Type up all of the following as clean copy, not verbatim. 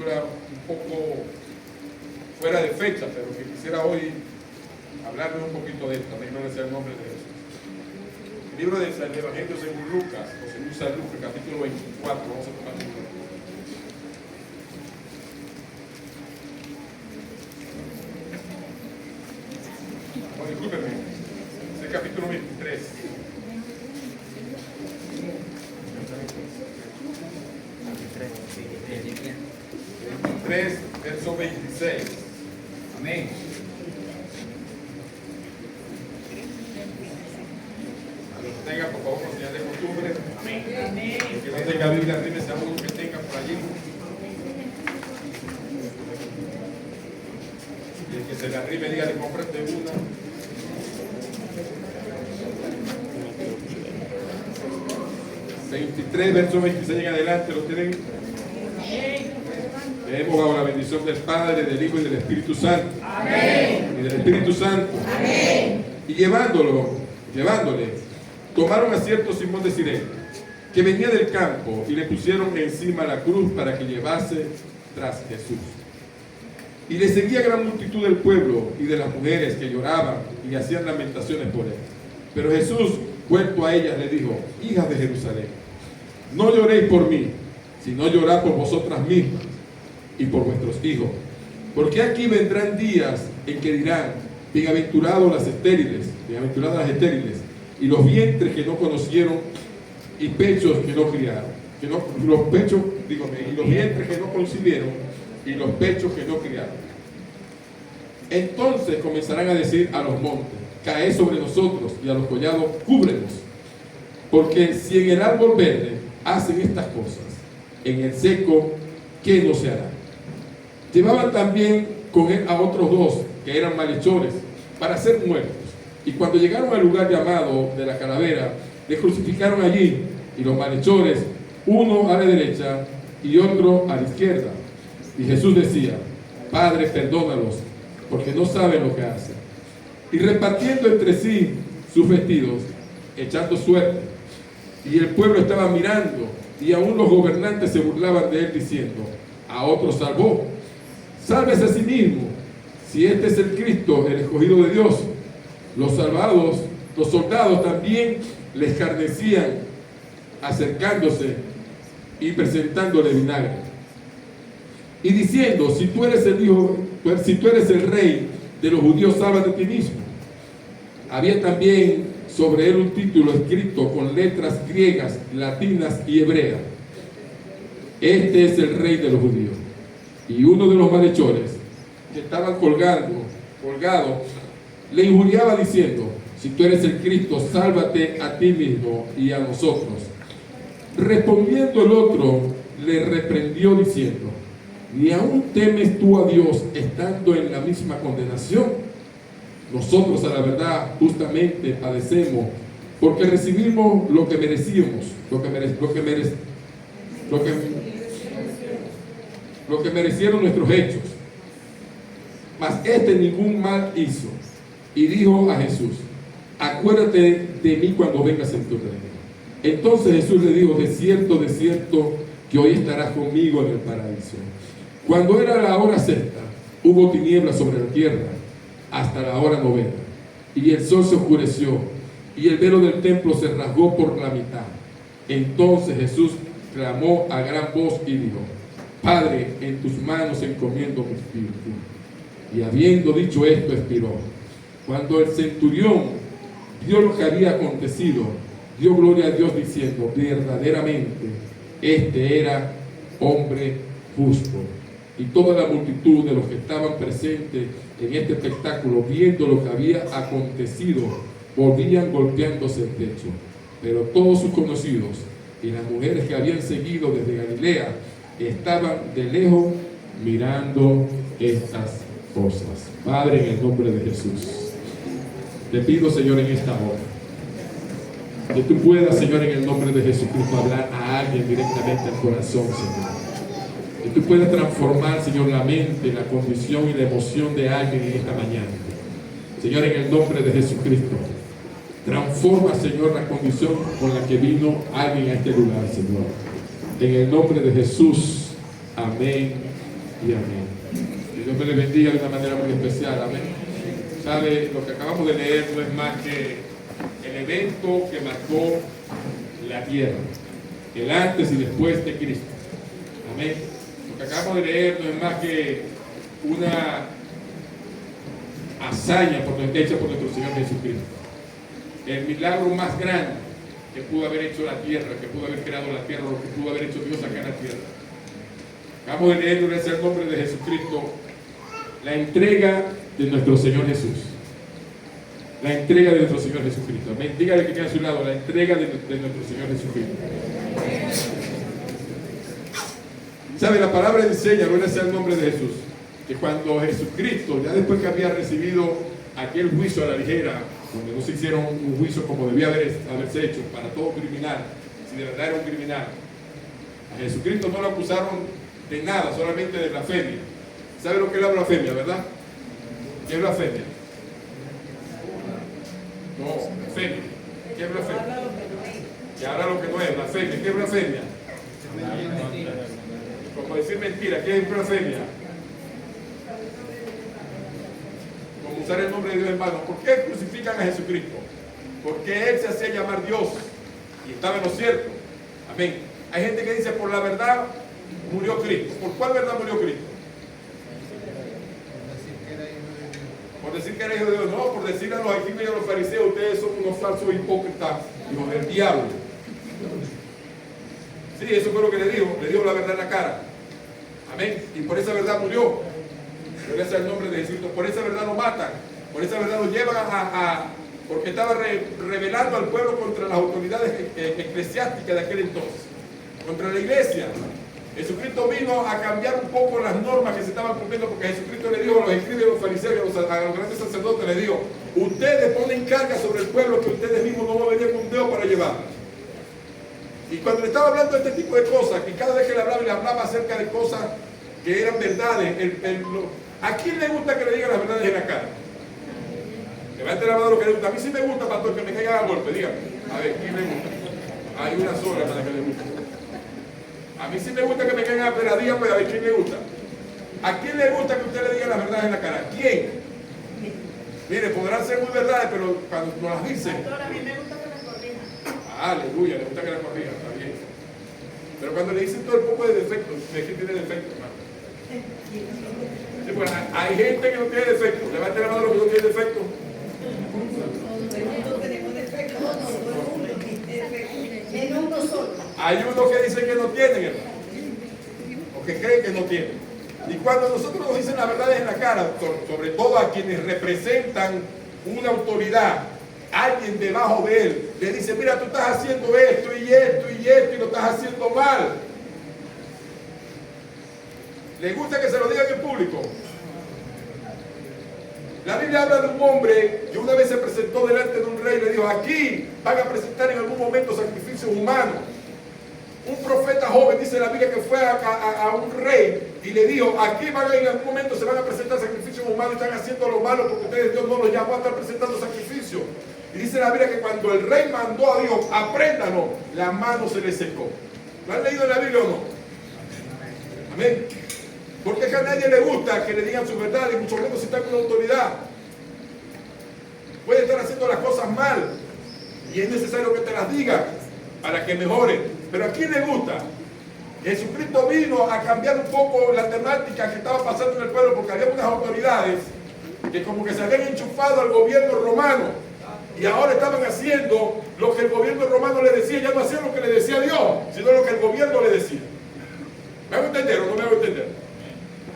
escritura un poco fuera de fecha, pero que quisiera hoy hablarles un poquito de esto. Amén, gloria sea el nombre de Jesús. El libro del Evangelio según Lucas, o según San Lucas, capítulo 24, vamos a tomar un libro. Oh, discúlpenme, es el capítulo 23. 23, verso 26. Amén. A los que tengan, por favor, por señal de costumbre. Amén. El que no tenga Biblia, rímese a uno que tenga por allí. Y el que se le arrime, dígale, cómprate una. Verso 26 en adelante, ¿lo tienen? Leemos bajo la bendición del Padre, del Hijo y del Espíritu Santo. Amén. Y del Espíritu Santo. Amén. Y llevándole, tomaron a cierto Simón de Cirene, que venía del campo, y le pusieron encima la cruz para que llevase tras Jesús. Y le seguía gran multitud del pueblo y de las mujeres que lloraban y hacían lamentaciones por él. Pero Jesús, vuelto a ellas, le dijo: hijas de Jerusalén, no lloréis por mí, sino llorad por vosotras mismas y por vuestros hijos. Porque aquí vendrán días en que dirán: bienaventuradas las estériles, y los vientres que no conocieron, y pechos que no criaron, y los vientres que no concibieron, y los pechos que no criaron. Entonces comenzarán a decir a los montes: caed sobre nosotros, y a los collados, cúbrenos. Porque si en el árbol verde hacen estas cosas, en el seco, ¿qué no se hará? Llevaban también con él a otros dos que eran malhechores para ser muertos. Y cuando llegaron al lugar llamado de la Calavera, le crucificaron allí, y los malhechores, uno a la derecha y otro a la izquierda. Y Jesús decía: Padre, perdónalos, porque no saben lo que hacen. Y repartiendo entre sí sus vestidos, echando suerte. Y el pueblo estaba mirando, y aún los gobernantes se burlaban de él, diciendo: a otro salvó, sálvese a sí mismo, si este es el Cristo, el escogido de Dios. Los soldados también le escarnecían, acercándose y presentándole vinagre, y diciendo: si tú eres el rey de los judíos, sálvate a ti mismo. Había también sobre él un título escrito con letras griegas, latinas y hebreas: este es el rey de los judíos. Y uno de los malhechores que estaban colgado, le injuriaba diciendo: si tú eres el Cristo, sálvate a ti mismo y a nosotros. Respondiendo el otro, le reprendió diciendo: ¿ni aún temes tú a Dios estando en la misma condenación? Nosotros, a la verdad, justamente padecemos, porque recibimos lo que merecíamos, lo que merecieron nuestros hechos. Mas este ningún mal hizo. Y dijo a Jesús: acuérdate de mí cuando vengas en tu reino. Entonces Jesús le dijo: de cierto, que hoy estarás conmigo en el paraíso. Cuando era la hora sexta, hubo tinieblas sobre la tierra hasta la hora novena, y el sol se oscureció, y el velo del templo se rasgó por la mitad. Entonces Jesús clamó a gran voz y dijo: Padre, en tus manos encomiendo mi espíritu. Y habiendo dicho esto, expiró. Cuando el centurión vio lo que había acontecido, dio gloria a Dios diciendo: verdaderamente este era hombre justo. Y toda la multitud de los que estaban presentes en este espectáculo, viendo lo que había acontecido, volvían golpeándose el pecho. Pero todos sus conocidos y las mujeres que habían seguido desde Galilea estaban de lejos mirando estas cosas. Padre, en el nombre de Jesús, te pido, Señor, en esta hora, que tú puedas, Señor, en el nombre de Jesucristo, hablar a alguien directamente al corazón, Señor. Que tú puedas transformar, Señor, la mente, la condición y la emoción de alguien en esta mañana. Señor, en el nombre de Jesucristo, transforma, Señor, la condición con la que vino alguien a este lugar, Señor. En el nombre de Jesús, amén y amén. Que Dios me les bendiga de una manera muy especial. Amén. ¿Sabe? Lo que acabamos de leer no es más que el evento que marcó la tierra, el antes y después de Cristo. Amén. Lo que acabamos de leer no es más que una hazaña hecha por nuestro Señor Jesucristo. El milagro más grande que pudo haber hecho la tierra, que pudo haber creado la tierra, lo que pudo haber hecho Dios acá en la tierra. Acabamos de leer, gracias al nombre de Jesucristo, la entrega de nuestro Señor Jesús. La entrega de nuestro Señor Jesucristo. Amén. Dígale que queda a su lado, la entrega de nuestro Señor Jesucristo. ¿Sabe? La palabra enseña, gloria sea el nombre de Jesús, que cuando Jesucristo, ya después que había recibido aquel juicio a la ligera, donde no se hicieron un juicio como debía haberse hecho para todo criminal, si de verdad era un criminal, a Jesucristo no lo acusaron de nada, solamente de blasfemia. ¿Sabe lo que es la blasfemia, verdad? ¿Qué es blasfemia? No, blasfemia. ¿Qué es blasfemia? Que habla lo que no es, blasfemia. ¿Qué es blasfemia? Como decir mentira. ¿Qué es blasfemia? Como usar el nombre de Dios en vano. ¿Por qué crucifican a Jesucristo? Porque Él se hacía llamar Dios y estaba en lo cierto. Amén. Hay gente que dice, por la verdad murió Cristo. ¿Por cuál verdad murió Cristo? Por decir que era hijo de Dios. No, por decirle a los escribas y a los fariseos, ustedes son unos falsos hipócritas, hijos del diablo. Sí, eso fue lo que le dijo la verdad en la cara. Amén. Y por esa verdad murió. Gloria sea el nombre de Jesús. Por esa verdad lo matan. Por esa verdad lo llevan porque estaba rebelando al pueblo contra las autoridades eclesiásticas de aquel entonces, contra la iglesia. Jesucristo vino a cambiar un poco las normas que se estaban cumpliendo, porque Jesucristo le dijo a los escribas y a los fariseos y a los grandes sacerdotes, le dijo, ustedes ponen carga sobre el pueblo que ustedes mismos no van a venir con un dedo para llevar. Y cuando le estaba hablando de este tipo de cosas, que cada vez que le hablaba acerca de cosas que eran verdades, ¿a quién le gusta que le digan las verdades en la cara? Levante la mano lo que le gusta. A mí sí me gusta, pastor, que me caigan a golpe, dígame. A ver, ¿quién le gusta? Hay una sola para que le guste. A mí sí me gusta que me caigan a pera, dígame, a ver, ¿quién le gusta? ¿A quién le gusta que usted le diga las verdades en la cara? ¿Quién? Mire, podrán ser muy verdades, pero cuando nos las dicen. Pastor, a mí me gusta que me corrijan. Aleluya, le gusta que la corrijan, está bien. Pero cuando le dicen todo el poco de defectos, ¿de qué tiene defecto, hermano? Sí, pues, hay gente que no tiene defecto. Levante la mano los que no tienen defecto. Hay unos que dicen que no tienen, hermano, o que creen que no tienen. Y cuando nosotros nos dicen las verdades en la cara, sobre todo a quienes representan una autoridad, alguien debajo de él, le dice, mira, tú estás haciendo esto y esto y esto y lo estás haciendo mal. ¿Les gusta que se lo digan en público? La Biblia habla de un hombre que una vez se presentó delante de un rey y le dijo, aquí van a presentar en algún momento sacrificios humanos. Un profeta joven, dice la Biblia, que fue a un rey y le dijo, aquí en algún momento se van a presentar sacrificios humanos, están haciendo lo malo porque ustedes, Dios no los llamó a estar presentando sacrificios. Y dice la Biblia que cuando el rey mandó a Dios, apréndanos, la mano se le secó. ¿Lo han leído en la Biblia o no? Amén. Porque es que a nadie le gusta que le digan su verdad, y mucho menos si está con una autoridad. Puede estar haciendo las cosas mal y es necesario que te las diga para que mejore. Pero ¿a quién le gusta? Jesucristo vino a cambiar un poco la temática que estaba pasando en el pueblo, porque había unas autoridades que como que se habían enchufado al gobierno romano y ahora estaban haciendo lo que el gobierno romano le decía. Ya no hacían lo que le decía Dios, sino lo que el gobierno le decía. ¿Me hago entender o no me hago entender?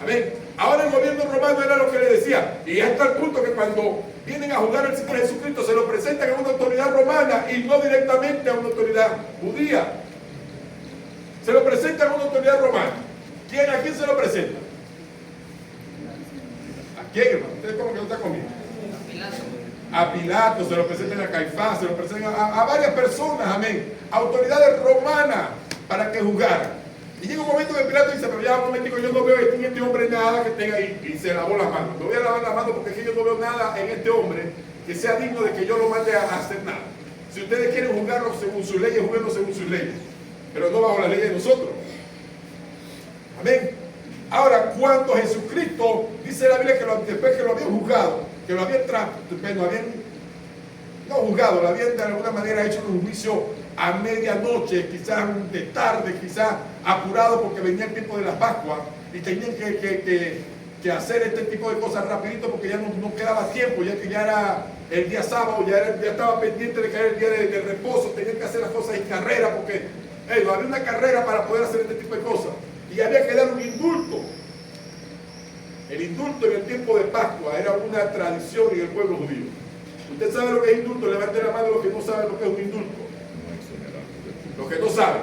Amén. Ahora el gobierno romano era lo que le decía, y hasta el punto que cuando vienen a juzgar al Señor Jesucristo se lo presentan a una autoridad romana y no directamente a una autoridad judía. Se lo presentan a una autoridad romana. ¿A quién se lo presenta? ¿A quién, hermano? ¿Ustedes cómo que no están conmigo? A Pilato, se lo presentan a Caifás, se lo presentan a varias personas, amén. Autoridades romanas para que juzgaran. Y llega un momento que Pilato dice, pero ya un momentico, yo no veo en este hombre nada que tenga ahí. Y se lavó las manos. No voy a lavar las manos porque es que yo no veo nada en este hombre que sea digno de que yo lo mande a hacer nada. Si ustedes quieren juzgarlo según sus leyes, juzguenlo según sus leyes. Pero no bajo la ley de nosotros. Amén. Ahora, cuando Jesucristo, dice la Biblia que después que lo habían juzgado, que lo habían no juzgado, lo habían de alguna manera hecho un juicio a medianoche, quizás de tarde, quizás apurado porque venía el tiempo de la Pascua y tenían que hacer este tipo de cosas rapidito porque ya no quedaba tiempo, ya que ya era el día sábado, ya estaba pendiente de caer el día de reposo, tenían que hacer las cosas en carrera porque no había una carrera para poder hacer este tipo de cosas y había que dar un indulto. El indulto en el tiempo de Pascua era una tradición en el pueblo judío. ¿Usted sabe lo que es indulto? Levante la mano los que no saben lo que es un indulto. Los que no saben.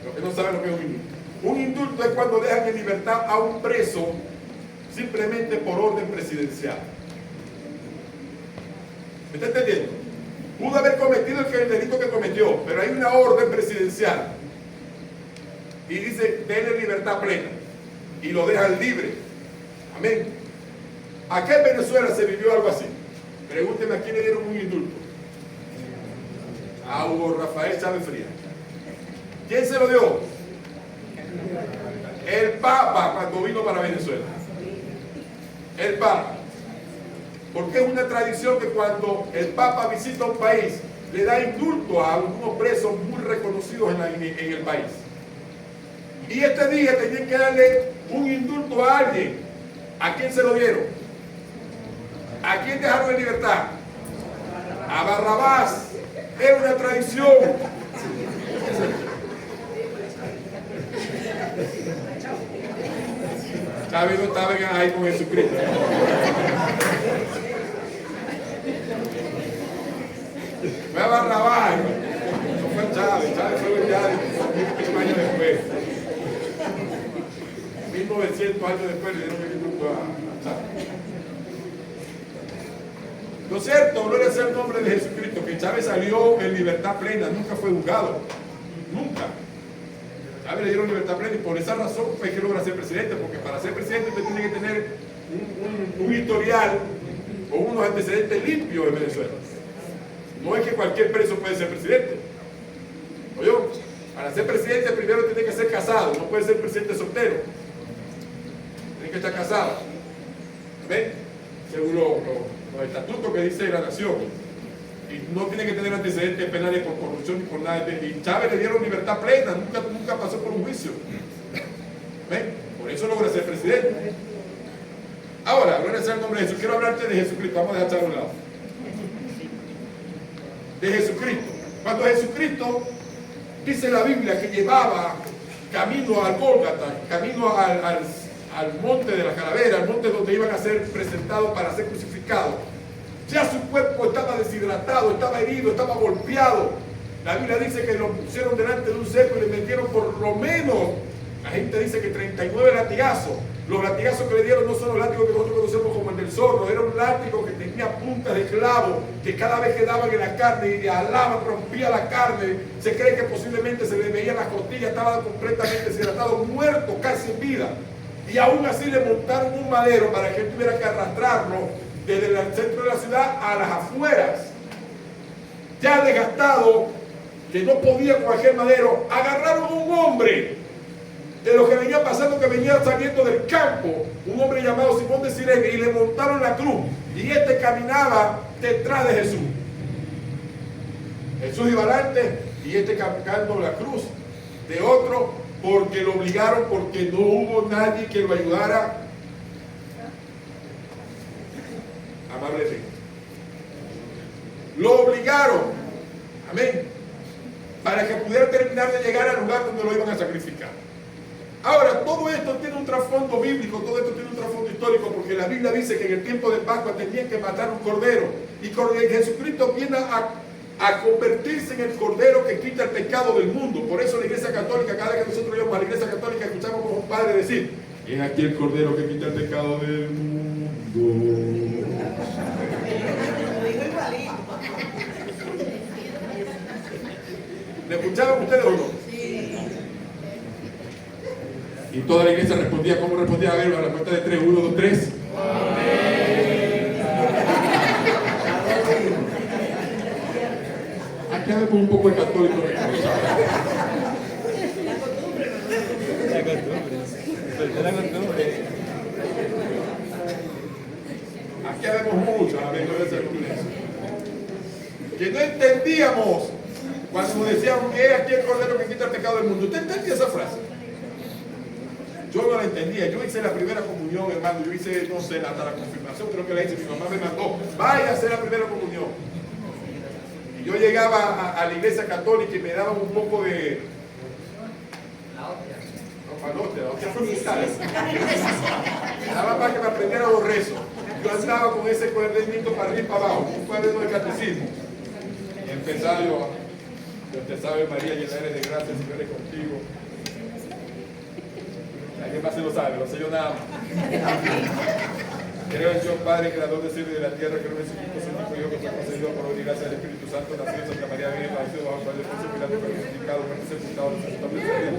Los que no saben lo que es un indulto. Un indulto es cuando dejan en libertad a un preso simplemente por orden presidencial. ¿Me está entendiendo? Pudo haber cometido el delito que cometió, pero hay una orden presidencial. Y dice, denle libertad plena. Y lo dejan libre. Amén. Acá en Venezuela se vivió algo así. Pregúnteme a quién le dieron un indulto. A Hugo Rafael Chávez Frías. ¿Quién se lo dio? El Papa cuando vino para Venezuela. El Papa. Porque es una tradición que cuando el Papa visita un país, le da indulto a algunos presos muy reconocidos en el país. Y este día tenían que darle un indulto a alguien. ¿A quién se lo dieron? ¿A quién dejaron en libertad? A Barrabás. Era una tradición. Chávez no estaba ahí con Jesucristo. Fue a Barrabás. No fue Chávez. Chávez fue ya 1.000 años después. 1900 años después le dieron el indulto a Chávez. ¿No es cierto? Gloria sea el nombre de Jesucristo, que Chávez salió en libertad plena, nunca fue juzgado. Nunca. Chávez le dieron libertad plena y por esa razón fue que logra ser presidente, porque para ser presidente usted tiene que tener un historial o unos antecedentes limpios en Venezuela. No es que cualquier preso puede ser presidente. Oye, para ser presidente primero tiene que ser casado, no puede ser presidente soltero. Tiene que estar casado. ¿Ven? Según los estatutos que dice la nación. Y no tiene que tener antecedentes penales por corrupción ni por nada. Y Chávez le dieron libertad plena, nunca pasó por un juicio. ¿Ven? Por eso logra ser presidente. Ahora, gloria sea el nombre de Jesús. Quiero hablarte de Jesucristo. Vamos a dejar a un lado. De Jesucristo. Cuando Jesucristo, dice la Biblia, que llevaba camino al Gólgata, camino al monte de la calavera, al monte donde iban a ser presentados para ser crucificados, ya su cuerpo estaba deshidratado, estaba herido, estaba golpeado. La Biblia dice que lo pusieron delante de un cerco y le metieron por lo menos, la gente dice que 39 latigazos. Los latigazos que le dieron no son los látigos que nosotros conocemos como el del zorro, era un látigo que tenía puntas de clavo, que cada vez que daban en la carne y le alaban, rompía la carne. Se cree que posiblemente se le veían las costillas, estaba completamente deshidratado, muerto, casi en vida. Y aún así le montaron un madero para que él tuviera que arrastrarlo desde el centro de la ciudad a las afueras. Ya desgastado, que no podía con aquel madero, agarraron a un hombre de los que venía pasando, que venía saliendo del campo, un hombre llamado Simón de Cirene, y le montaron la cruz. Y este caminaba detrás de Jesús. Jesús iba adelante y este cargando la cruz de otro, porque lo obligaron, porque no hubo nadie que lo ayudara amablemente. Lo obligaron, amén, para que pudiera terminar de llegar al lugar donde lo iban a sacrificar. Ahora, todo esto tiene un trasfondo bíblico, todo esto tiene un trasfondo histórico, porque la Biblia dice que en el tiempo de Pascua tenían que matar un cordero, y Jesucristo viene a convertirse en el cordero que quita el pecado del mundo. Por eso la Iglesia Católica, cada vez que nosotros íbamos a la Iglesia Católica, escuchamos como un padre decir: "Es aquí el cordero que quita el pecado del mundo". ¿Le escuchaban ustedes o no? Y toda la iglesia respondía. ¿Cómo respondía? A ver, a la cuenta de 3, 1, 2, 3. Aquí hay un poco de católico. Aquí habemos muchos, amén, que no entendíamos cuando nos decían que aquí el Cordero que quita el pecado del mundo. ¿Usted entendía esa frase? Yo no la entendía. Yo hice la primera comunión, hermano. Yo hice, no sé, hasta la confirmación, creo que la hice. Mi mamá me mandó, vaya a hacer la primera comunión. Y yo llegaba a la iglesia católica y me daban un poco de... La hostia fue muy tarde. Nada más que me aprendiera los rezos. Yo andaba con ese cuadernito para arriba y para abajo, un cuaderno de catecismo. Y empezaba yo María, llena eres de gracia, el Señor es contigo. Alguien más se lo sabe, lo sé yo nada más. Creo en Dios Padre, creador del cielo y de la tierra, creo en Jesucristo, su único Hijo, que fue concebido por obra y gracia del Espíritu Santo, nacido en Santa María, Virgen, padecido bajo el poder de Poncio Pilato, fue crucificado, muerto, sepultado, resucitado del cielo.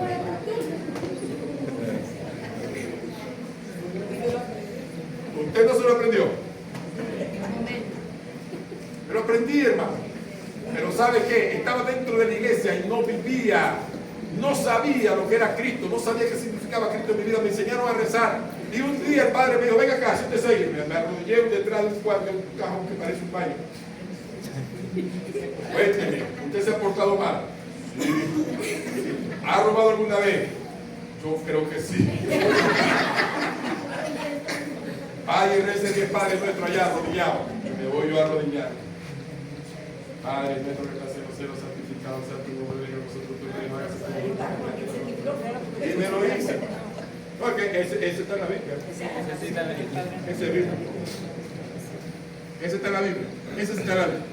¿Usted no se lo aprendió? Me lo aprendí, hermano. Pero ¿sabe qué? Estaba dentro de la iglesia y no vivía, no sabía lo que era Cristo, no sabía qué significaba Cristo en mi vida. Me enseñaron a rezar. Y un día el padre me dijo, venga acá, siéntese ahí. Me arrodillé detrás de un cuadro, un cajón que parece un baño. Cuénteme, ¿usted se ha portado mal? Sí. ¿Ha robado alguna vez? Yo creo que sí. Vaya y recen el Padre nuestro allá arrodillado. Me voy yo a arrodillar. Padre nuestro que estás en los cielos, santificado sea tu nombre, venga a nosotros tu reino, hágase tu voluntad. Y me lo hice. Porque ese está en la Biblia. Ese está en la Biblia. Ese está en la Biblia. Ese está en la Biblia.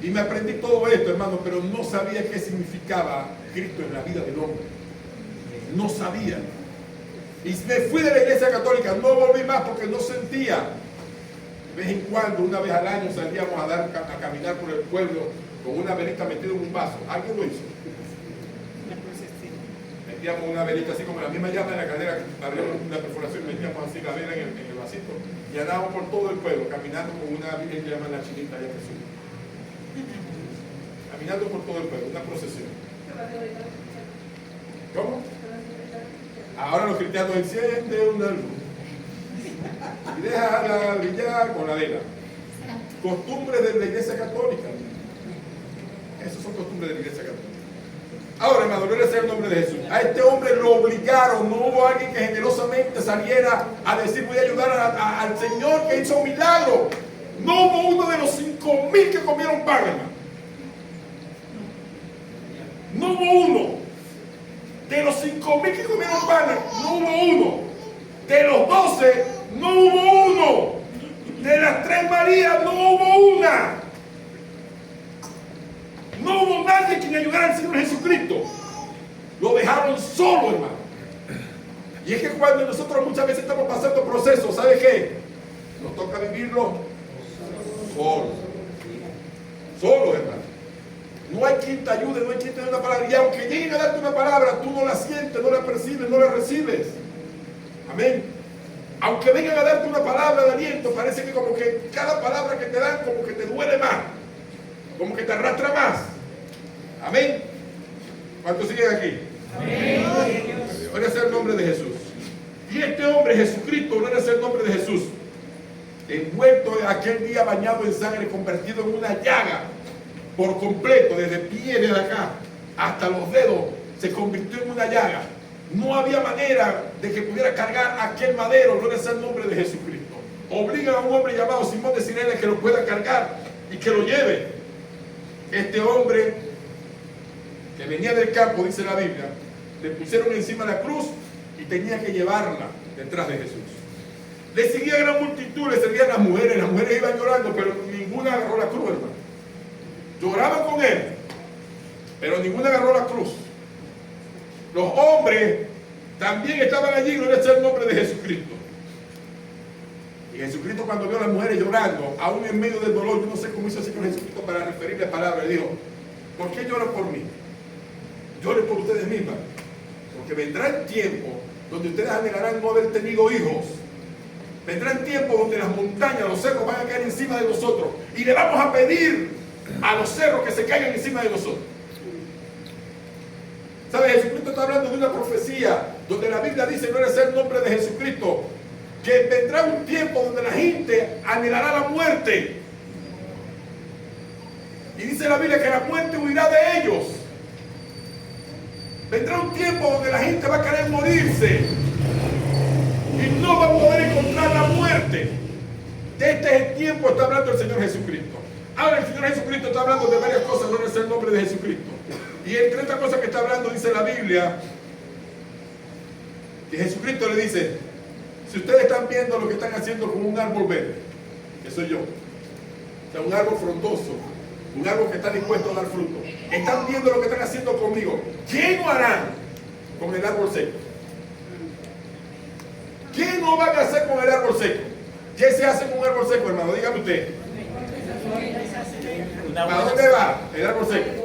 Y me aprendí todo esto, hermano, pero no sabía qué significaba Cristo en la vida del hombre. No sabía. Y me fui de la iglesia católica, no volví más porque no sentía. De vez en cuando, una vez al año, salíamos a caminar por el pueblo con una velita metida en un vaso. ¿Alguien lo hizo? Metíamos una velita así como la misma llama en la cadera, abríamos una perforación, metíamos así la vela en el vasito y andábamos por todo el pueblo, caminando con una virgen que llaman la Chinita allá Jesús. Caminando por todo el pueblo, una procesión. ¿Cómo? Ahora los cristianos encienden una luz y déjala brillar con la vela. Costumbres de la iglesia católica. Esas son costumbres de la iglesia católica. Ahora, hermano, gloria sea el nombre de Jesús. A este hombre lo obligaron. No hubo alguien que generosamente saliera a decir voy a ayudar al Señor que hizo un milagro. No hubo uno de los 5,000 que comieron pan, hermano. No hubo uno. De los 5,000 que comieron pan, no hubo uno. De los 12, no hubo uno. De las 3 Marías, no hubo una. No hubo nadie quien ayudara al Señor Jesucristo. Lo dejaron solo, hermano. Y es que cuando nosotros muchas veces estamos pasando procesos, ¿sabe qué? Nos toca vivirlo solo. Solo, hermano. No hay quien te ayude, no hay quien te dé una palabra. Y aunque lleguen a darte una palabra, tú no la sientes, no la percibes, no la recibes. Amén. Aunque vengan a darte una palabra de aliento, parece que como que cada palabra que te dan como que te duele más. Como que te arrastra más. Amén. ¿Cuántos siguen aquí? Amén. Gloria sea el nombre de Jesús. Y este hombre, Jesucristo, gloria sea el nombre de Jesús, envuelto en aquel día bañado en sangre, convertido en una llaga, por completo, desde pie de acá hasta los dedos, se convirtió en una llaga. No había manera de que pudiera cargar aquel madero, gloria sea el nombre de Jesucristo. Obligan a un hombre llamado Simón de Sirene que lo pueda cargar y que lo lleve. Este hombre que venía del campo, dice la Biblia, le pusieron encima la cruz y tenía que llevarla detrás de Jesús. Le seguía gran multitud, le seguían las mujeres iban llorando, pero ninguna agarró la cruz, hermano. Lloraban con él, pero ninguna agarró la cruz. Los hombres también estaban allí, gloria sea el nombre de Jesucristo. Y Jesucristo, cuando vio a las mujeres llorando, aún en medio del dolor, yo no sé cómo hizo así con Jesucristo para referirle palabras, le dijo, ¿por qué lloran por mí? Lloren por ustedes mismas, porque vendrá el tiempo donde ustedes anhelarán no haber tenido hijos. Vendrá el tiempo donde las montañas, los cerros van a caer encima de nosotros y le vamos a pedir a los cerros que se caigan encima de nosotros. ¿Sabe? Jesucristo está hablando de una profecía donde la Biblia dice, no es el nombre de Jesucristo, que vendrá un tiempo donde la gente anhelará la muerte. Y dice la Biblia que la muerte huirá de ellos. Vendrá un tiempo donde la gente va a querer morirse y no va a poder encontrar la muerte. De este es el tiempo, está hablando el Señor Jesucristo. Ahora el Señor Jesucristo está hablando de varias cosas, no es el nombre de Jesucristo. Y entre estas cosas que está hablando, dice la Biblia, que Jesucristo le dice, si ustedes están viendo lo que están haciendo con un árbol verde, que soy yo, o sea, un árbol frondoso, un árbol que está dispuesto a dar fruto, están viendo lo que están haciendo conmigo, ¿qué no harán con el árbol seco? ¿Qué no van a hacer con el árbol seco? ¿Qué se hace con un árbol seco, hermano? Dígame usted. ¿A dónde va el árbol seco?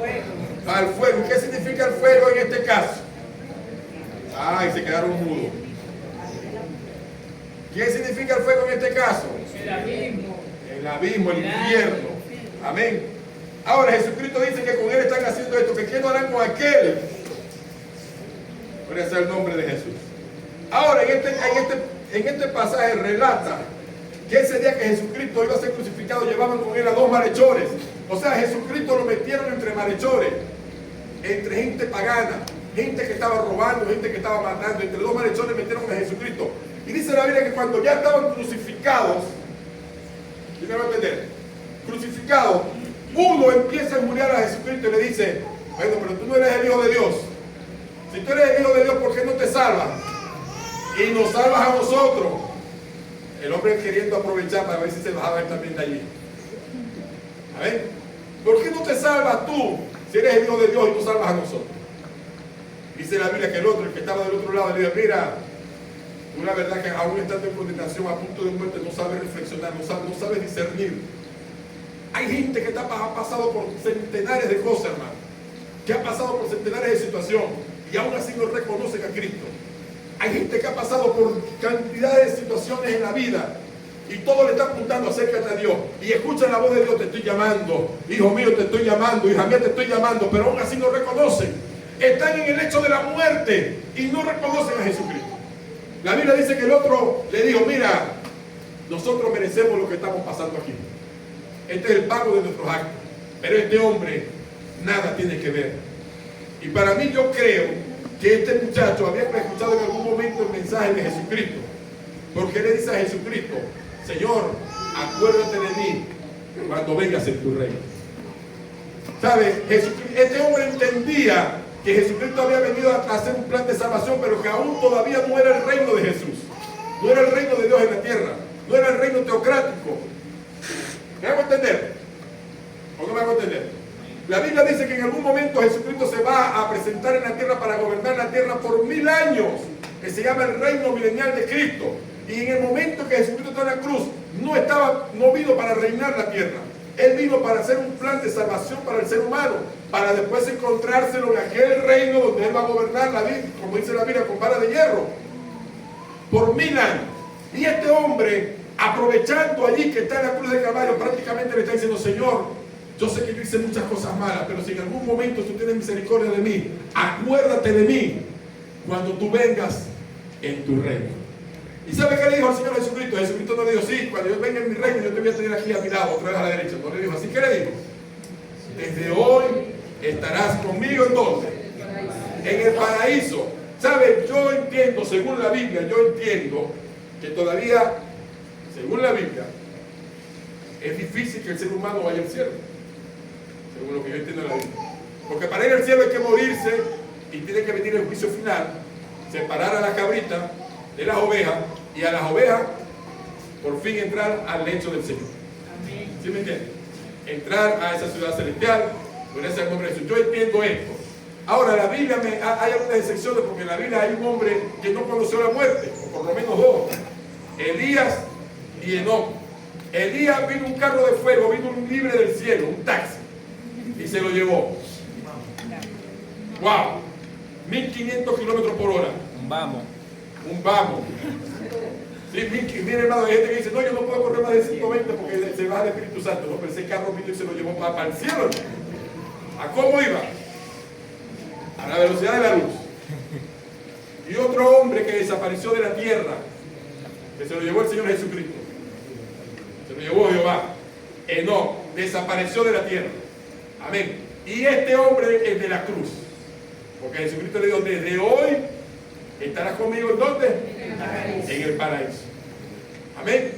Al fuego. ¿Qué significa el fuego en este caso? Ay, se quedaron mudos. ¿Qué significa el fuego en este caso? El abismo. El abismo, el infierno. Amén. Ahora Jesucristo dice que con él están haciendo esto, que ¿qué no harán con aquel? Por eso es el nombre de Jesús. Ahora en este pasaje relata que ese día que Jesucristo iba a ser crucificado llevaban con él a dos malhechores. O sea, Jesucristo lo metieron entre malhechores, entre gente pagana, gente que estaba robando, gente que estaba matando. Entre dos malhechores metieron a Jesucristo. Y dice la Biblia que cuando ya estaban crucificados, ¿sí me va a entender? Crucificados, uno empieza a muriar a Jesucristo y le dice, bueno, pero tú no eres el Hijo de Dios. Si tú eres el Hijo de Dios, ¿por qué no te salvas? Y nos salvas a nosotros. El hombre queriendo aprovechar para ver si se bajaba él también de allí. A ver, ¿por qué no te salvas tú si eres el Hijo de Dios y tú salvas a nosotros? Dice la Biblia que el otro, el que estaba del otro lado, le dice, mira, tú la verdad que aún estando en condenación, a punto de muerte, no sabes reflexionar, no sabes discernir. Hay gente que ha pasado por centenares de cosas, hermano, que ha pasado por centenares de situaciones y aún así no reconocen a Cristo. Hay gente que ha pasado por cantidades de situaciones en la vida y todo le está apuntando, acércate a Dios y escucha la voz de Dios, te estoy llamando, hijo mío, te estoy llamando, hija mía, te estoy llamando, pero aún así no reconocen. Están en el hecho de la muerte y no reconocen a Jesucristo. La Biblia dice que el otro le dijo, mira, nosotros merecemos lo que estamos pasando aquí. Este es el pago de nuestros actos, pero este hombre nada tiene que ver. Y para mí yo creo que este muchacho había escuchado en algún momento el mensaje de Jesucristo, porque le dice a Jesucristo, Señor, acuérdate de mí cuando vengas en tu reino. ¿Sabe? Este hombre entendía que Jesucristo había venido a hacer un plan de salvación, pero que aún todavía no era el reino de Jesús, no era el reino de Dios en la tierra, no era el reino teocrático. ¿Me hago entender? ¿O no me hago entender? La Biblia dice que en algún momento Jesucristo se va a presentar en la tierra para gobernar la tierra por 1000 años, que se llama el reino milenial de Cristo. Y en el momento que Jesucristo está en la cruz, no vino para reinar la tierra. Él vino para hacer un plan de salvación para el ser humano, para después encontrárselo en aquel reino donde Él va a gobernar la vida, como dice la Biblia, con vara de hierro, por 1000 años. Y este hombre, aprovechando allí que está en la cruz de Calvario, prácticamente le está diciendo, Señor, yo sé que yo hice muchas cosas malas, pero si en algún momento tú tienes misericordia de mí, acuérdate de mí cuando tú vengas en tu reino. ¿Y sabe qué le dijo al Señor Jesucristo? Jesucristo no le dijo, sí, cuando yo venga en mi reino, yo te voy a tener aquí a mi lado, otra vez a la derecha. No le dijo así. ¿Qué le dijo? Desde hoy estarás conmigo en ¿dónde? En el paraíso. ¿Sabe? Yo entiendo, según la Biblia, yo entiendo que todavía, según la Biblia, es difícil que el ser humano vaya al cielo. Según lo que yo entiendo de la Biblia. Porque para ir al cielo hay que morirse y tiene que venir el juicio final, separar a la cabrita de las ovejas y a las ovejas por fin entrar al lecho del Señor. ¿Sí me entienden? Entrar a esa ciudad celestial, con ese nombre de Jesús. Yo entiendo esto. Ahora, la Biblia hay algunas excepciones, porque en la Biblia hay un hombre que no conoció la muerte, o por lo menos dos: Elías y Enoc. Elías vino un carro de fuego, vino un libre del cielo, un taxi, y se lo llevó. ¡Wow! 1500 kilómetros por hora. Un vamos. Un vamos. Sí, mire, hermano, hay gente que dice, no, yo no puedo correr más de 120 porque se va el Espíritu Santo. No, pero ese carro vino y se lo llevó para el cielo. ¿A cómo iba? A la velocidad de la luz. Y otro hombre que desapareció de la tierra, que se lo llevó el Señor Jesucristo. Se lo llevó Jehová. Enoc desapareció de la tierra. Amén. Y este hombre es de la cruz. Porque Jesucristo le dijo, desde hoy estarás conmigo, ¿en dónde? En el paraíso. Amén.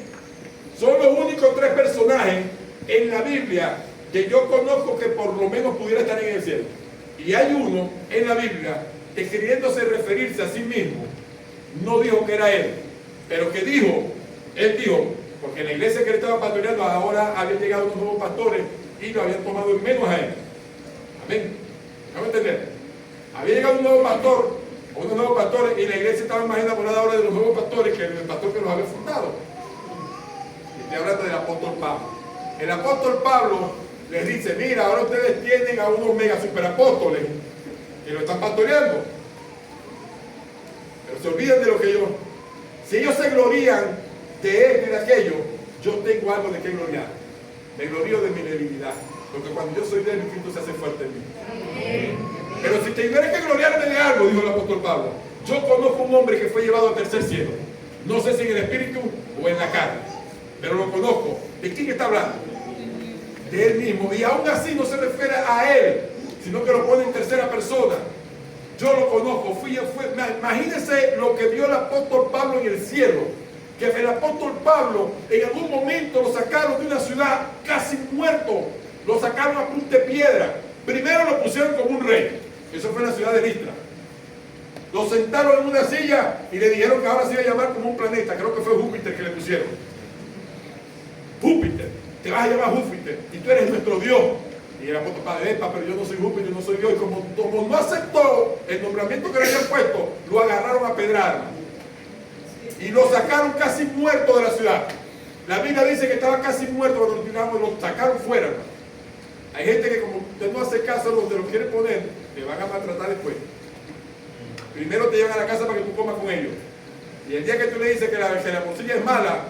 Son los únicos 3 personajes en la Biblia que yo conozco que por lo menos pudiera estar en el cielo. Y hay uno en la Biblia que, queriéndose referirse a sí mismo, no dijo que era él, pero que dijo, él dijo, porque en la iglesia que él estaba pastoreando ahora habían llegado unos nuevos pastores y lo habían tomado en menos a él. Amén. ¿Vamos a entender? Había llegado un nuevo pastor, o unos nuevos pastores, y la iglesia estaba más enamorada ahora de los nuevos pastores que el pastor que los había fundado. Y estoy hablando del apóstol Pablo. El apóstol Pablo les dice, mira, ahora ustedes tienen a unos mega superapóstoles que lo están pastoreando. Pero se olvidan de lo que yo. Si ellos se glorían de esto y de aquello, yo tengo algo de qué gloriar. Me glorío de mi debilidad. Porque cuando yo soy débil, Cristo se hace fuerte en mí. Pero si tuviera que gloriarme de algo, dijo el apóstol Pablo, yo conozco un hombre que fue llevado al tercer cielo. No sé si en el espíritu o en la carne, pero lo conozco. ¿De quién está hablando? De él mismo. Y aún así no se refiere a él, sino que lo pone en tercera persona. Yo lo conozco. Imagínense lo que vio el apóstol Pablo en el cielo. Que el apóstol Pablo en algún momento lo sacaron de una ciudad casi muerto. Lo sacaron a punta de piedra. Primero lo pusieron como un rey. Eso fue en la ciudad de Listra. Lo sentaron en una silla y le dijeron que ahora se iba a llamar como un planeta. Creo que fue Júpiter que le pusieron. Júpiter. Te vas a llamar Júpiter. Y tú eres nuestro Dios. Y el apóstol Pablo, pero yo no soy Júpiter, yo no soy Dios. Y como no aceptó el nombramiento que le habían puesto, lo agarraron a pedrada. Y lo sacaron casi muerto de la ciudad. La Biblia dice que estaba casi muerto cuando lo sacaron fuera. Hay gente que como usted no hace caso a donde lo quiere poner, te van a maltratar después. Primero te llevan a la casa para que tú comas con ellos. Y el día que tú le dices que la morcilla es mala,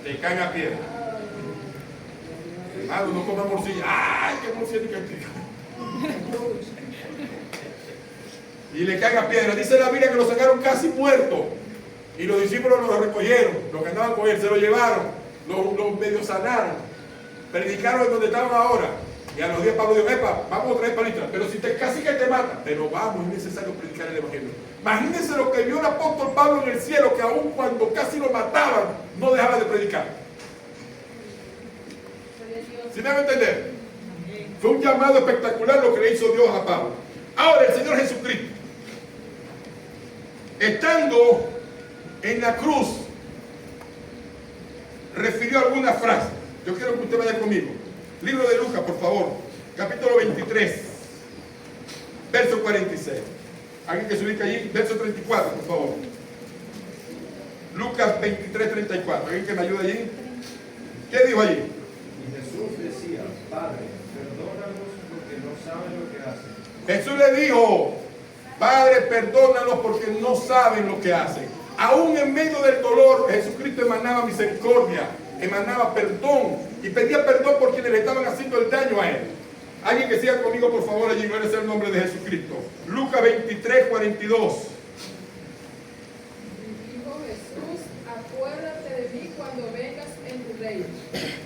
te caen a piedra. Hermano, no coma morcilla. ¡Ay, qué morcilla ni castiga! Y le caen a piedra. Dice la Biblia que lo sacaron casi muerto. Y los discípulos lo recogieron, los que andaban con él, se lo llevaron, los medio sanaron, predicaron en donde estaban ahora. Y a los días Pablo dijo, vamos otra vez para Listra, pero si te casi que te matan, pero vamos, es necesario predicar el evangelio. Imagínense lo que vio el apóstol Pablo en el cielo, que aún cuando casi lo mataban, no dejaba de predicar. ¿Sí me van a entender? Fue un llamado espectacular lo que le hizo Dios a Pablo. Ahora el Señor Jesucristo, estando en la cruz, refirió alguna frase. Yo quiero que usted vaya conmigo. Libro de Lucas, por favor, capítulo 23, verso 46. Alguien que se ubica allí, verso 34, por favor. Lucas 23, 34. ¿Alguien que me ayude allí? ¿Qué dijo allí? Y Jesús decía, Padre, perdónalos porque no saben lo que hacen. Jesús le dijo, Padre, perdónalos porque no saben lo que hacen. Aún en medio del dolor, Jesucristo emanaba misericordia, emanaba perdón y pedía perdón por quienes le estaban haciendo el daño a él. Alguien que siga conmigo, por favor, allí, gloria sea el nombre de Jesucristo. Lucas 23, 42. Dijo Jesús, acuérdate de mí cuando vengas en tu reino.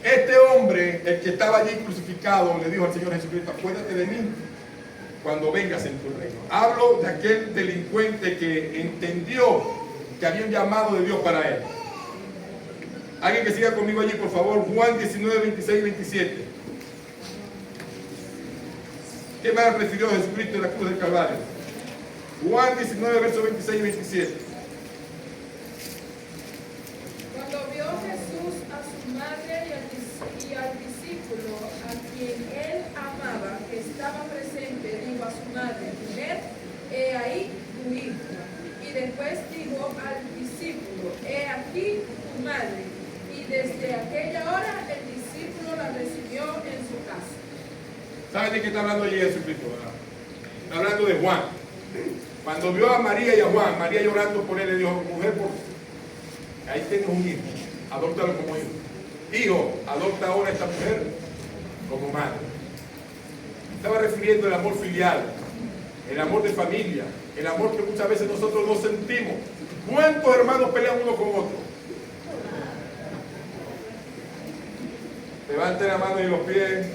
Este hombre, el que estaba allí crucificado, le dijo al Señor Jesucristo, acuérdate de mí cuando vengas en tu reino. Hablo de aquel delincuente que entendió que había un llamado de Dios para él. Alguien que siga conmigo allí, por favor. Juan 19, 26 y 27. ¿Qué más refirió Jesucristo en la cruz del Calvario? Juan 19, versos 26 y 27. Cuando vio Jesús a su madre y al discípulo a quien él amaba, que estaba presente, dijo a su madre, mujer, he ahí tu hijo. Y después dijo al discípulo, he aquí tu madre. Y desde aquella hora el discípulo la recibió en su casa. ¿Saben de qué está hablando allí Jesucristo? ¿Verdad? Está hablando de Juan. Cuando vio a María y a Juan, María llorando por él, le dijo, mujer, ahí tienes un hijo, adóptalo como hijo. Hijo, adopta ahora a esta mujer como madre. Estaba refiriendo al amor filial, el amor de familia, el amor que muchas veces nosotros no sentimos. ¿Cuántos hermanos pelean uno con otro? Levanten la mano y los pies.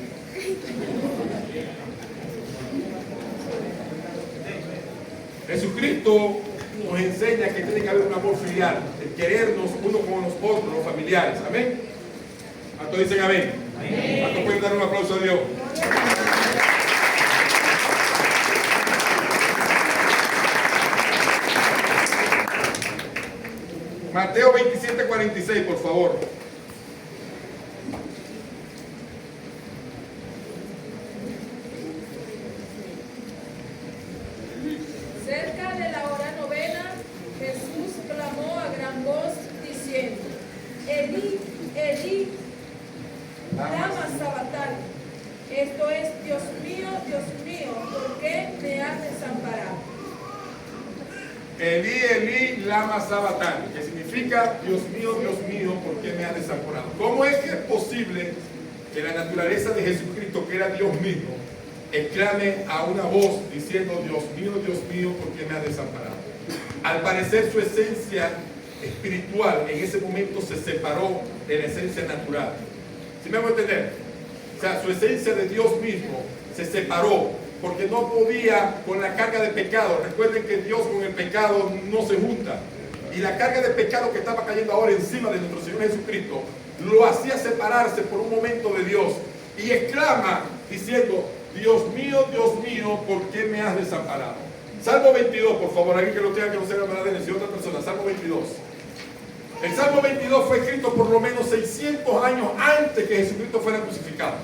Jesucristo nos enseña que tiene que haber un amor filial, el querernos uno con los otros, los familiares. Amén. ¿Cuántos dicen amén? ¿Cuántos pueden dar un aplauso a Dios? Mateo 27:46, por favor. Cerca de la hora novena, Jesús clamó a gran voz diciendo: Elí, Elí, lama sabactani. Esto es: Dios mío, ¿por qué me has desamparado? Elí, Elí, lama sabactani, que significa: Dios mío, ¿por qué me has desamparado? ¿Cómo es que es posible que la naturaleza de Jesucristo, que era Dios mismo, exclame a una voz diciendo: Dios mío, ¿por qué me has desamparado? Al parecer su esencia espiritual en ese momento se separó de la esencia natural. ¿Sí me hago entender? O sea, su esencia de Dios mismo se separó porque no podía con la carga de pecado. Recuerden que Dios con el pecado no se junta. Y la carga de pecado que estaba cayendo ahora encima de nuestro Señor Jesucristo lo hacía separarse por un momento de Dios. Y exclama diciendo: Dios mío, ¿por qué me has desamparado? Salmo 22, por favor, alguien que lo tenga, que no sea verdadero, si otra persona. Salmo 22. El Salmo 22 fue escrito por lo menos 600 años antes que Jesucristo fuera crucificado.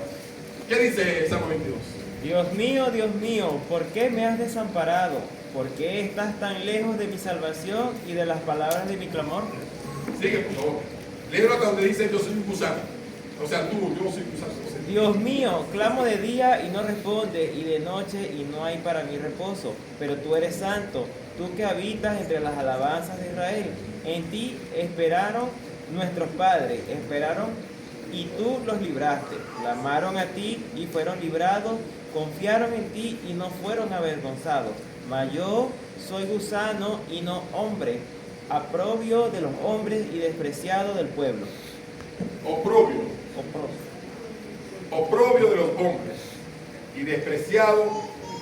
¿Qué dice el Salmo 22? Dios mío, ¿por qué me has desamparado? ¿Por qué estás tan lejos de mi salvación y de las palabras de mi clamor? Sigue, por favor. Léelo hasta donde dice: yo soy un gusano. O sea, yo soy un gusano. Dios mío, clamo de día y no responde, y de noche y no hay para mí reposo. Pero tú eres santo, tú que habitas entre las alabanzas de Israel. En ti esperaron nuestros padres, y tú los libraste. Clamaron a ti y fueron librados, confiaron en ti y no fueron avergonzados. Mas yo soy gusano y no hombre, oprobio de los hombres y despreciado del pueblo. Oprobio de los hombres y despreciado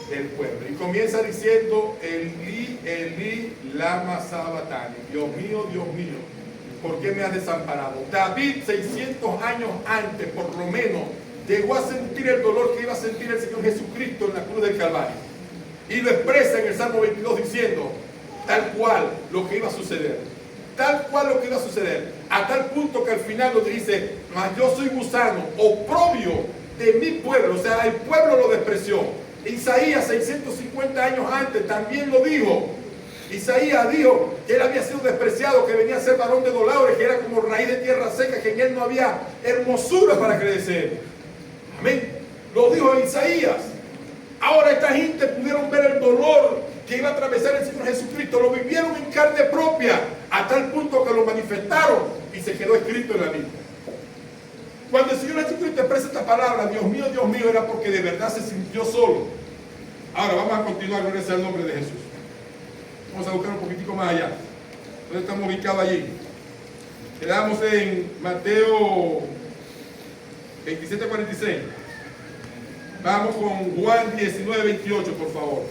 del pueblo. Y comienza diciendo: Elí, Elí, lama sabactani. Dios mío, ¿por qué me has desamparado? David, 600 años antes, por lo menos, llegó a sentir el dolor que iba a sentir el Señor Jesucristo en la cruz del Calvario. Y lo expresa en el Salmo 22 diciendo tal cual lo que iba a suceder. A tal punto que al final nos dice: mas yo soy gusano, oprobio de mi pueblo. O sea, el pueblo lo despreció. Isaías, 650 años antes, también lo dijo. Isaías dijo que él había sido despreciado, que venía a ser varón de dolores, que era como raíz de tierra seca, que en él no había hermosura para crecer. Amén. Lo dijo Isaías. Ahora esta gente pudieron ver el dolor que iba a atravesar el Señor Jesucristo. Lo vivieron en carne propia, a tal punto que lo manifestaron y se quedó escrito en la Biblia. Cuando el Señor Jesucristo expresa esta palabra: Dios mío, era porque de verdad se sintió solo. Ahora vamos a continuar, gloria sea el nombre de Jesús. Vamos a buscar un poquitico más allá. ¿Dónde estamos ubicados allí? Quedamos en Mateo 27:46. Vamos con Juan 19:28, por favor.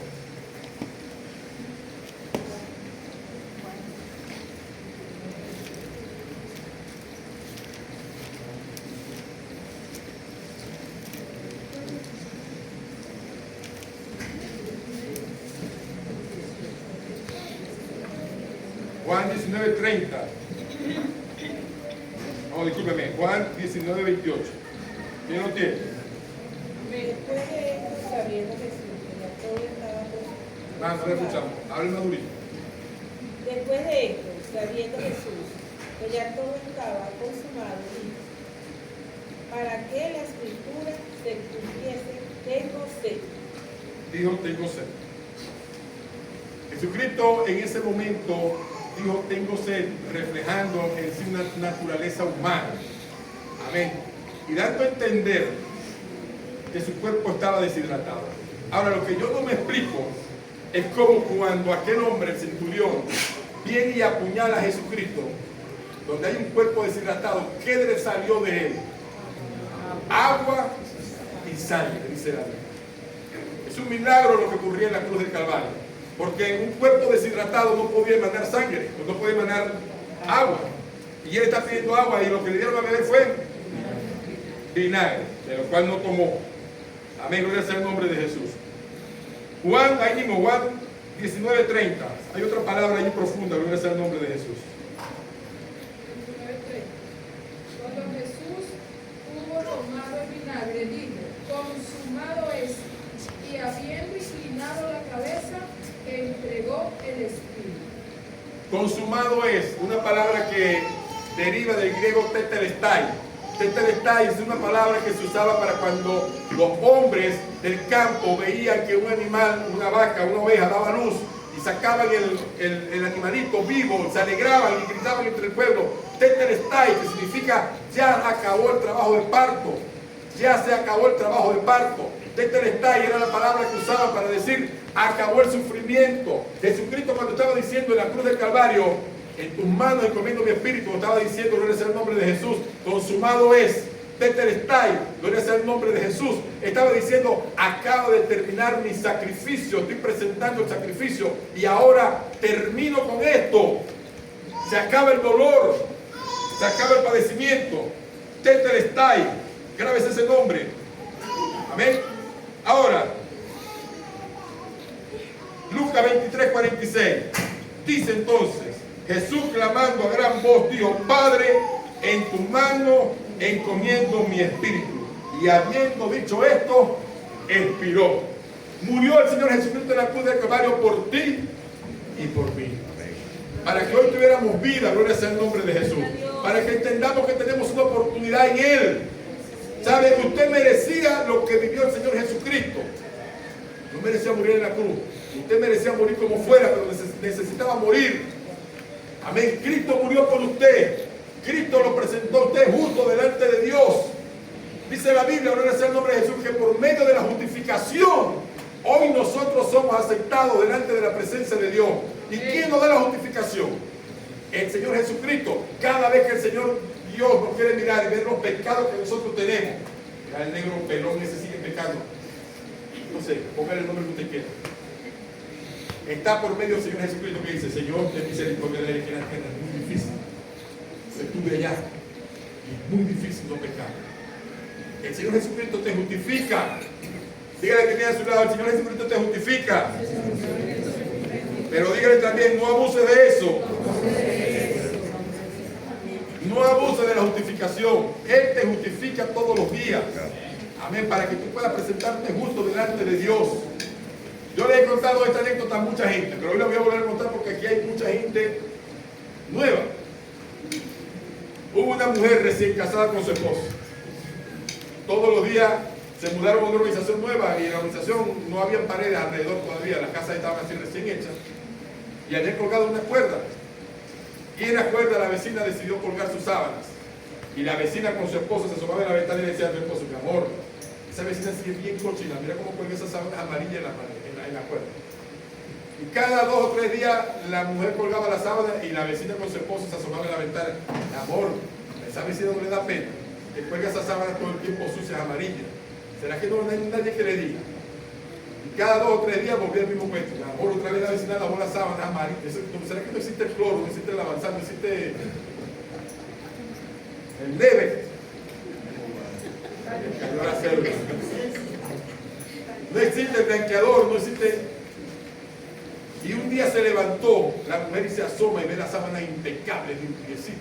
Juan 19:30. No, discúlpeme. Juan 19:28. ¿Quién lo tiene? Después de esto, sabiendo Jesús que ya todo estaba consumado. No le escuchamos. Hable madurito. Después de esto, sabiendo Jesús que ya todo estaba consumado, dijo: para que la escritura se cumpliese, tengo sed. Dijo: tengo sed. Jesucristo en ese momento dijo: tengo sed, reflejando en sí una naturaleza humana. Amén. Y dando a entender que su cuerpo estaba deshidratado. Ahora, lo que yo no me explico es como cuando aquel hombre, el centurión, viene y apuñala a Jesucristo, donde hay un cuerpo deshidratado, ¿qué le salió de él? Agua y sangre, dice la Biblia. Es un milagro lo que ocurría en la cruz del Calvario, porque en un cuerpo deshidratado no podía emanar sangre, no podía emanar agua. Y él está pidiendo agua y lo que le dieron a beber fue vinagre, de lo cual no tomó. Amén, gloria sea el nombre de Jesús. Juan, ahí mismo, Juan 19:30. Hay otra palabra ahí profunda, gloria sea el nombre de Jesús. Cuando Jesús hubo tomado el vinagre, dijo: consumado es. Y habiendo inclinado la cabeza, entregó el espíritu. Consumado es una palabra que deriva del griego tetelestai. Tetelestai es una palabra que se usaba para cuando los hombres del campo veían que un animal, una vaca, una oveja daba luz y sacaban el animalito vivo, se alegraban y gritaban entre el pueblo. Tetelestai, que significa ya acabó el trabajo de parto, ya se acabó el trabajo de parto. Tetelestai era la palabra que usaban para decir acabó el sufrimiento. Jesucristo, cuando estaba diciendo en la cruz del Calvario, en tus manos encomiendo mi espíritu, estaba diciendo, gloria sea el nombre de Jesús, consumado es. Tetelestai, gloria sea el nombre de Jesús, estaba diciendo, acabo de terminar mi sacrificio, estoy presentando el sacrificio y ahora termino con esto. Se acaba el dolor, se acaba el padecimiento. Tetelestai, grábese ese nombre. Amén. Ahora, Lucas 23:46 dice entonces, Jesús clamando a gran voz dijo: Padre, en tu mano encomiendo mi espíritu. Y habiendo dicho esto, expiró. Murió el Señor Jesucristo en la cruz del Calvario por ti y por mí. Para que hoy tuviéramos vida, gloria sea el nombre de Jesús. Para que entendamos que tenemos una oportunidad en Él. ¿Sabe? Usted merecía lo que vivió el Señor Jesucristo. No merecía morir en la cruz. Usted merecía morir como fuera, pero necesitaba morir. Amén. Cristo murió por usted. Cristo lo presentó a usted justo delante de Dios. Dice la Biblia, gloria sea el nombre de Jesús, que por medio de la justificación, hoy nosotros somos aceptados delante de la presencia de Dios. ¿Y quién nos da la justificación? El Señor Jesucristo. Cada vez que el Señor Dios nos quiere mirar y ver los pecados que nosotros tenemos, ya el negro pelón ese sigue pecando. No sé, póngale el nombre que usted quiera. Está por medio del Señor Jesucristo que dice: Señor, ten misericordia de él, que la tierra es muy difícil. Estuve allá y es muy difícil no pecar. El Señor Jesucristo te justifica. Dígale que tiene a su lado: el Señor Jesucristo te justifica. Pero dígale también: no abuse de eso. No abuse de la justificación. Él te justifica todos los días. Amén. Para que tú puedas presentarte justo delante de Dios. Yo le he contado esta anécdota a mucha gente, pero hoy la voy a volver a contar porque aquí hay mucha gente nueva. Hubo una mujer recién casada con su esposo. Todos los días se mudaron a una organización nueva y en la organización no había paredes alrededor todavía, las casas estaban así recién hechas y habían colgado una cuerda. Y en la cuerda la vecina decidió colgar sus sábanas. Y la vecina con su esposo se asomaba en la ventana y le decía a su esposo: mi amor, esa vecina sigue bien cochina, mira cómo cuelga esas sábanas amarillas en la cuerda. Y cada 2 o 3 días la mujer colgaba la sábana y la vecina con su esposo se asomaba en la ventana: amor, esa vecina no le da pena, que cuelga esas sábanas todo el tiempo sucias amarillas. ¿Será que no hay nadie que le diga? Y cada 2 o 3 días volvía el mismo cuento: amor, otra vez la vecina lavó las sábanas amarillas. ¿Será que no existe el cloro, no existe el avanzado, no existe el leve? No existe el blanqueador, no existe. Y un día se levantó la mujer y se asoma y ve la sábana impecable, limpiecita.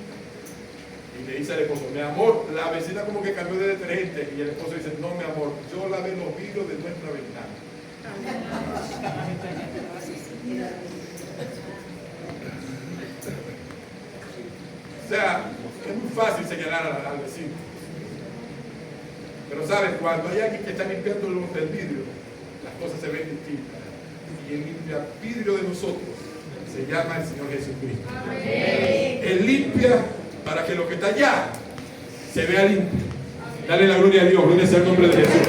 Y le dice al esposo: mi amor, la vecina como que cambió de detergente. Y el esposo dice: no, mi amor, yo lavé los vidrios de nuestra ventana. O sea, es muy fácil señalar al vecino. Pero sabes, cuando hay alguien que está limpiando el vidrio, las cosas se ven distintas. Y el limpiavidrio de nosotros se llama el Señor Jesucristo. Amén. Él limpia para que lo que está allá se vea limpio. Dale la gloria a Dios, gloria sea el nombre de Jesús.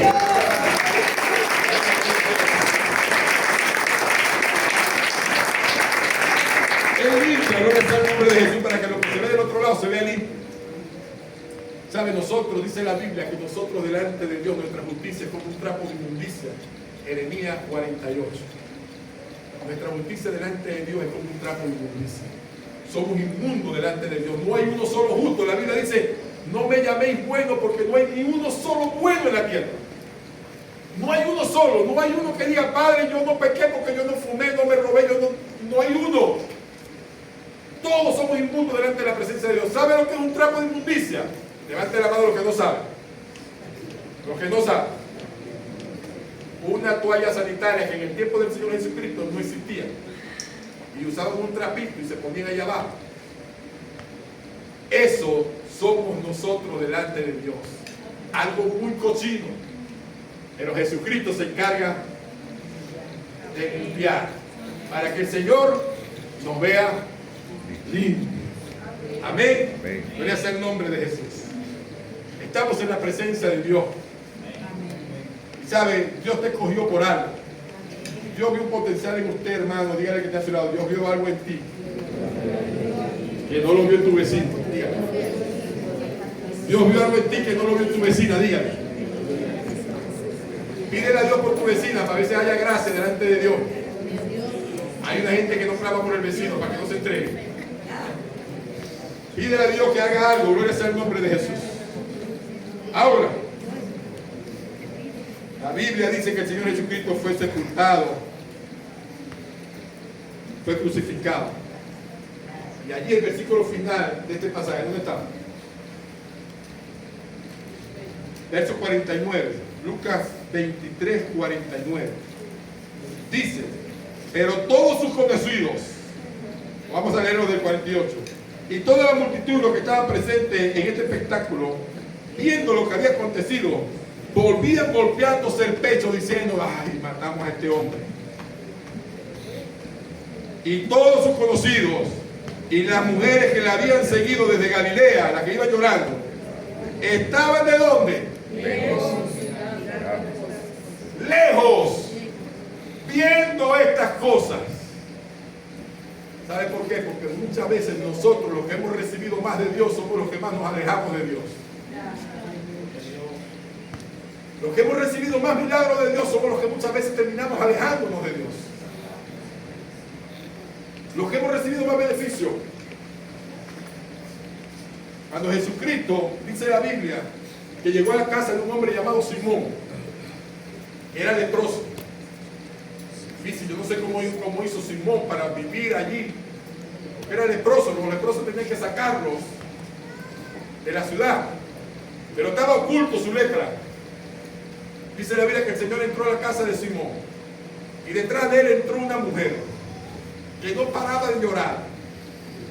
Él limpia, gloria sea el nombre de Jesús, para que lo que se ve del otro lado se vea limpio. ¿Sabe? Nosotros, dice la Biblia, que nosotros delante de Dios, nuestra justicia es como un trapo de inmundicia. Jeremías 48. Nuestra justicia delante de Dios es como un trapo de inmundicia. Somos inmundos delante de Dios. No hay uno solo justo. La Biblia dice, no me llaméis bueno porque no hay ni uno solo bueno en la tierra. No hay uno solo. No hay uno que diga, Padre, yo no pequé porque yo no fumé, no me robé, no hay uno. Todos somos inmundos delante de la presencia de Dios. ¿Sabe lo que es un trapo de inmundicia? Levante la mano los que no saben. Los que no saben. Una toalla sanitaria que en el tiempo del Señor Jesucristo no existía. Y usaban un trapito y se ponían allá abajo. Eso somos nosotros delante de Dios. Algo muy cochino. Pero Jesucristo se encarga de limpiar. Para que el Señor nos vea limpios. Amén. Gloria sea el nombre de Jesús. Estamos en la presencia de Dios. Y sabe, Dios te escogió por algo. Dios vio un potencial en usted, hermano. Dígale que está a su lado. Dios vio algo en ti que no lo vio en tu vecino. Dígale. Dios vio algo en ti que no lo vio en tu vecina. Dígale. Pídele a Dios por tu vecina para ver si haya gracia delante de Dios. Hay una gente que no clama por el vecino para que no se entregue. Pídele a Dios que haga algo. Gloria sea el nombre de Jesús. Ahora, la Biblia dice que el Señor Jesucristo fue sepultado, fue crucificado. Y allí el versículo final de este pasaje, ¿dónde está? Verso 49, Lucas 23, 49. Dice, pero todos sus conocidos, vamos a leerlo del 48, y toda la multitud, los que estaban presentes en este espectáculo, viendo lo que había acontecido, volvían golpeándose el pecho diciendo, ay, matamos a este hombre. Y todos sus conocidos y las mujeres que le habían seguido desde Galilea, las que iban llorando, estaban ¿de dónde? Lejos, viendo estas cosas. ¿Sabe por qué? Porque muchas veces nosotros, los que hemos recibido más de Dios, somos los que más nos alejamos de Dios. Los que hemos recibido más milagros de Dios somos los que muchas veces terminamos alejándonos de Dios. Los que hemos recibido más beneficio. Cuando Jesucristo, dice la Biblia, que llegó a la casa de un hombre llamado Simón, que era leproso. Dice, yo no sé cómo hizo Simón para vivir allí. Porque era leproso, los leprosos tenían que sacarlos de la ciudad. Pero estaba oculto su lepra. Dice la Biblia que el Señor entró a la casa de Simón y detrás de él entró una mujer que no paraba de llorar,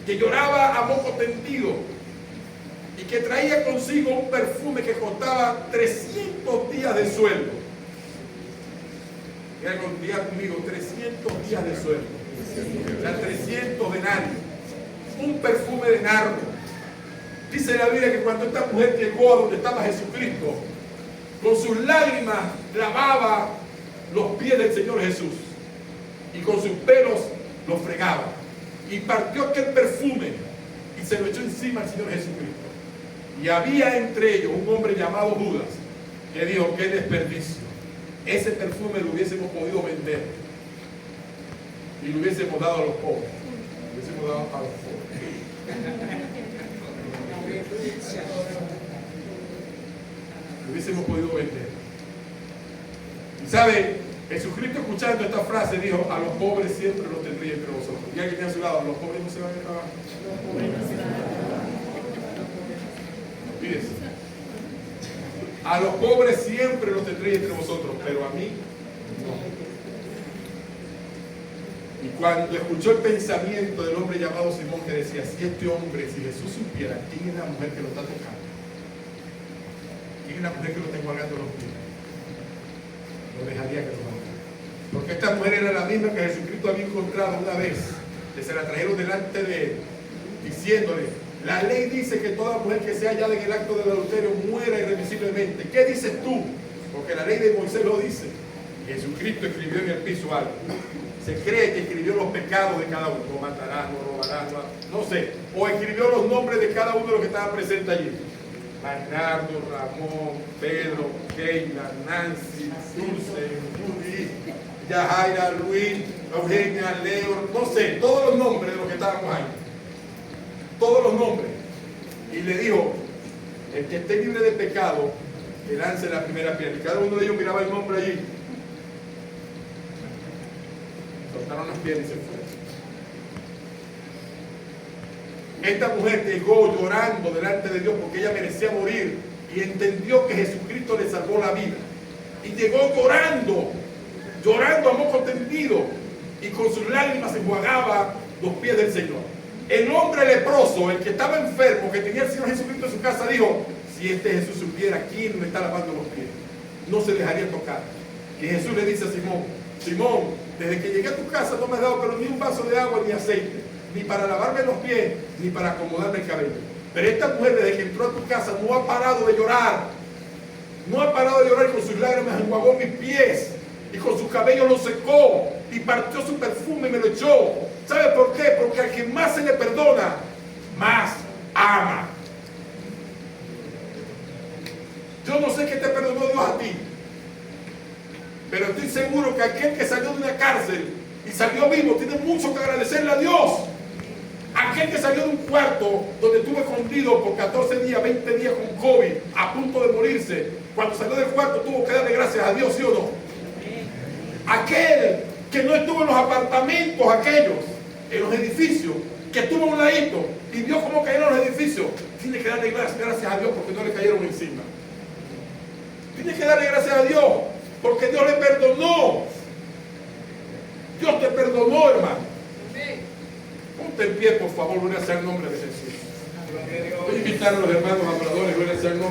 que lloraba a moco tendido y que traía consigo un perfume que costaba 300 días de sueldo. Diga conmigo, 300 días de sueldo. O sea, 300 denarios. Un perfume de nardo. Dice la Biblia que cuando esta mujer llegó a donde estaba Jesucristo, con sus lágrimas lavaba los pies del Señor Jesús y con sus pelos los fregaba y partió aquel perfume y se lo echó encima al Señor Jesucristo. Y había entre ellos un hombre llamado Judas que dijo, qué desperdicio, ese perfume lo hubiésemos podido vender y lo hubiésemos dado a los pobres, lo hubiésemos dado a los pobres. Lo hubiésemos podido vender. Y sabe, Jesucristo, escuchando esta frase, dijo, a los pobres siempre los tendré entre vosotros. Y alguien tiene a su lado, los pobres no se van a acabar. Fíjense. A los pobres siempre los tendré entre vosotros, pero a mí no. Y cuando escuchó el pensamiento del hombre llamado Simón, que decía, si este hombre, si Jesús supiera quién es la mujer que lo está tocando, quién es la mujer que lo está enjuagando los pies, lo dejaría que lo matara. Porque esta mujer era la misma que Jesucristo había encontrado una vez, que se la trajeron delante de él, diciéndole, la ley dice que toda mujer que sea hallada en el acto del adulterio muera irremisiblemente. ¿Qué dices tú? Porque la ley de Moisés lo dice. Jesucristo escribió en el piso algo. se cree que escribió los pecados de cada uno. No matarás, no robarás, no sé. O escribió los nombres de cada uno de los que estaban presentes allí. Bernardo, Ramón, Pedro, Keila, Nancy, Dulce, Judy, Yajaira, Luis, Eugenia, Leo, no sé, todos los nombres de los que estábamos ahí. Todos los nombres. Y le dijo, el que esté libre de pecado, que lance la primera piedra. Y cada uno de ellos miraba el nombre allí. Soltaron las piedras y se fueron. Esta mujer llegó llorando delante de Dios porque ella merecía morir y entendió que Jesucristo le salvó la vida. Y llegó llorando, llorando a moco tendido, y con sus lágrimas enjuagaba los pies del Señor. El hombre leproso, el que estaba enfermo, que tenía al Señor Jesucristo en su casa, dijo: si este Jesús supiera quién me está lavando los pies, no se dejaría tocar. Y Jesús le dice a Simón: Simón, desde que llegué a tu casa no me has dado pero ni un vaso de agua ni aceite, ni para lavarme los pies, ni para acomodarme el cabello. Pero esta mujer, desde que entró a tu casa, no ha parado de llorar. No ha parado de llorar, y con sus lágrimas enjuagó mis pies, y con sus cabellos los secó, y partió su perfume y me lo echó. ¿Sabe por qué? Porque al que más se le perdona, más ama. Yo no sé qué te perdonó Dios a ti, pero estoy seguro que aquel que salió de una cárcel y salió vivo tiene mucho que agradecerle a Dios. Aquel que salió de un cuarto donde estuvo escondido por 14 días, 20 días con COVID, a punto de morirse, cuando salió del cuarto tuvo que darle gracias a Dios, ¿sí o no? Aquel que no estuvo en los apartamentos aquellos, en los edificios, que estuvo a un ladito y vio cómo cayeron los edificios, tiene que darle gracias a Dios porque no le cayeron encima. Tiene que darle gracias a Dios porque Dios le perdonó. Dios te perdonó, hermano. Ponte en pie, por favor, gloria sea el nombre de Jesús. Voy a invitar a los hermanos adoradores, gloria sea el nombre.